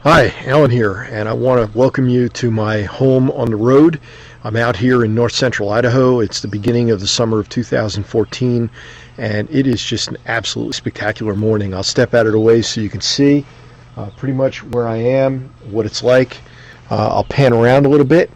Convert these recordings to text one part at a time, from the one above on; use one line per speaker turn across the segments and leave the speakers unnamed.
Hi, Alan here, and I want to welcome you to my home on the road. I'm out here in north central Idaho. It's the beginning of the summer of 2014, and it is just an absolutely spectacular morning. I'll step out of the way so you can see pretty much where I am, what it's like. I'll pan around a little bit.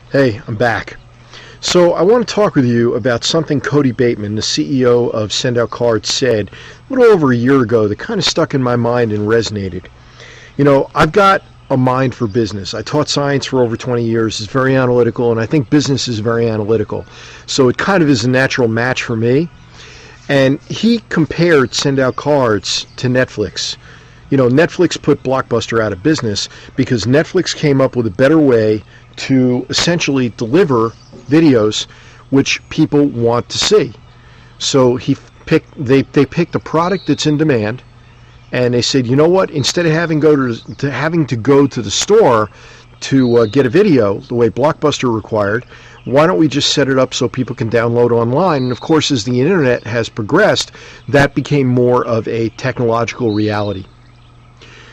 Hey, I'm back. So I want to talk with you about something Cody Bateman, the CEO of Send Out Cards, said a little over a year ago that kind of stuck in my mind and resonated. You know, I've got a mind for business. I taught science for over 20 years. It's very analytical, and I think business is very analytical. So it kind of is a natural match for me. And he compared Send Out Cards to Netflix. You know, Netflix put Blockbuster out of business because Netflix came up with a better way to essentially deliver videos which people want to see. So they picked a product that's in demand, and they said, you know what? Instead of having to go to the store to get a video the way Blockbuster required, why don't we just set it up so people can download online? And of course, as the internet has progressed, that became more of a technological reality.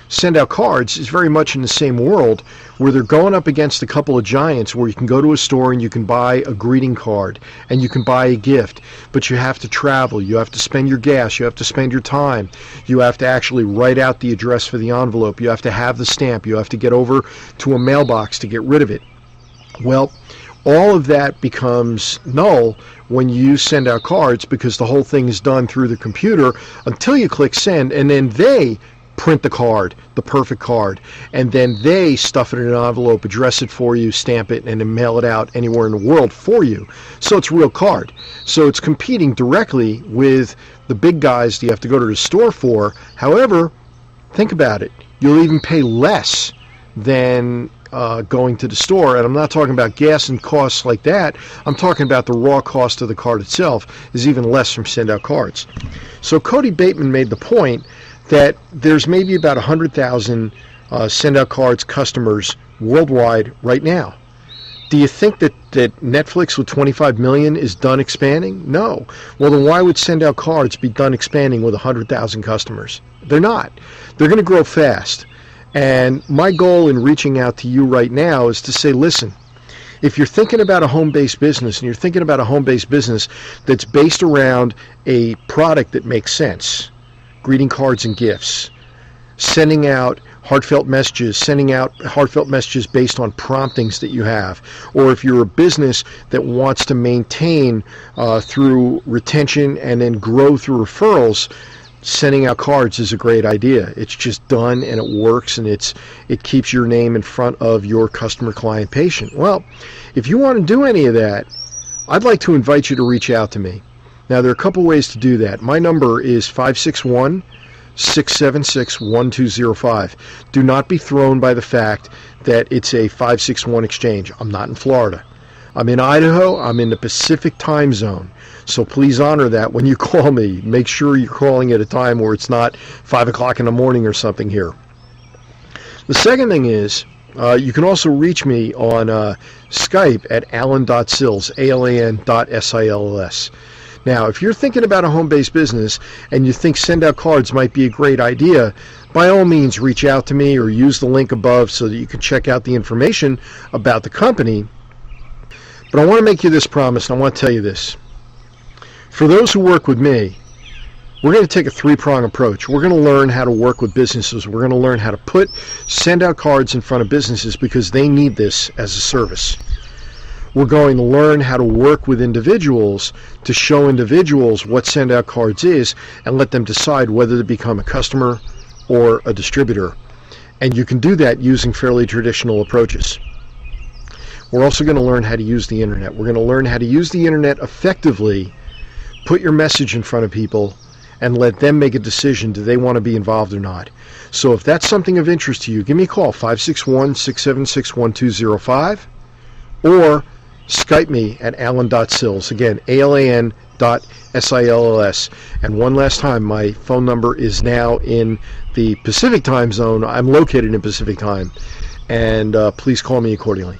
Send Out Cards is very much in the same world, where they're going up against a couple of giants where you can go to a store and you can buy a greeting card and you can buy a gift, but you have to travel, you have to spend your gas, you have to spend your time, you have to actually write out the address for the envelope, you have to have the stamp, you have to get over to a mailbox to get rid of it. Well, all of that becomes null when you send out cards, because the whole thing is done through the computer until you click send, and then they print the card, the perfect card, and then they stuff it in an envelope, address it for you, stamp it, and then mail it out anywhere in the world for you. So it's a real card. So it's competing directly with the big guys that you have to go to the store for. However, think about it. You'll even pay less than going to the store, and I'm not talking about gas and costs like that. I'm talking about the raw cost of the card itself is even less from Send Out Cards. So Cody Bateman made the point that there's maybe about 100,000 Send Out Cards customers worldwide right now. Do you think that Netflix with 25 million is done expanding? No. Well, then why would Send Out Cards be done expanding with 100,000 customers? They're not. They're going to grow fast. And my goal in reaching out to you right now is to say, listen, if you're thinking about a home-based business, and you're thinking about a home-based business that's based around a product that makes sense, greeting cards and gifts, sending out heartfelt messages based on promptings that you have, or if you're a business that wants to maintain through retention and then grow through referrals, sending out cards is a great idea. It's just done and it works, and it keeps your name in front of your customer, client, patient. Well, if you want to do any of that, I'd like to invite you to reach out to me. Now, there are a couple ways to do that. My number is 561-676-1205. Do not be thrown by the fact that it's a 561 exchange. I'm not in Florida. I'm in Idaho. I'm in the Pacific time zone. So please honor that when you call me. Make sure you're calling at a time where it's not 5 o'clock in the morning or something here. The second thing is, you can also reach me on Skype at alan.sills, alan.sills. Now, if you're thinking about a home-based business and you think Send Out Cards might be a great idea, by all means reach out to me or use the link above so that you can check out the information about the company. But I want to make you this promise, and I want to tell you this. For those who work with me, we're going to take a three-prong approach. We're going to learn how to work with businesses. We're going to learn how to put Send Out Cards in front of businesses because they need this as a service. We're going to learn how to work with individuals to show individuals what Send Out Cards is and let them decide whether to become a customer or a distributor. And you can do that using fairly traditional approaches. We're also going to learn how to use the internet. We're going to learn how to use the internet effectively, put your message in front of people, and let them make a decision, do they want to be involved or not. So if that's something of interest to you, give me a call, 561-676-1205, or Skype me at alan.sills. Again, alan.sills. SILLS. And one last time, my phone number is now in the Pacific time zone. I'm located in Pacific time, and please call me accordingly.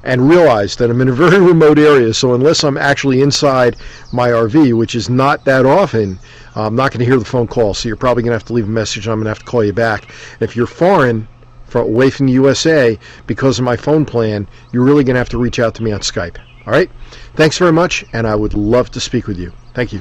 And realize that I'm in a very remote area, so unless I'm actually inside my RV, which is not that often, I'm not going to hear the phone call. So you're probably going to have to leave a message. I'm going to have to call you back. And if you're foreign, away from the USA, because of my phone plan, you're really going to have to reach out to me on Skype. All right? Thanks very much, and I would love to speak with you. Thank you.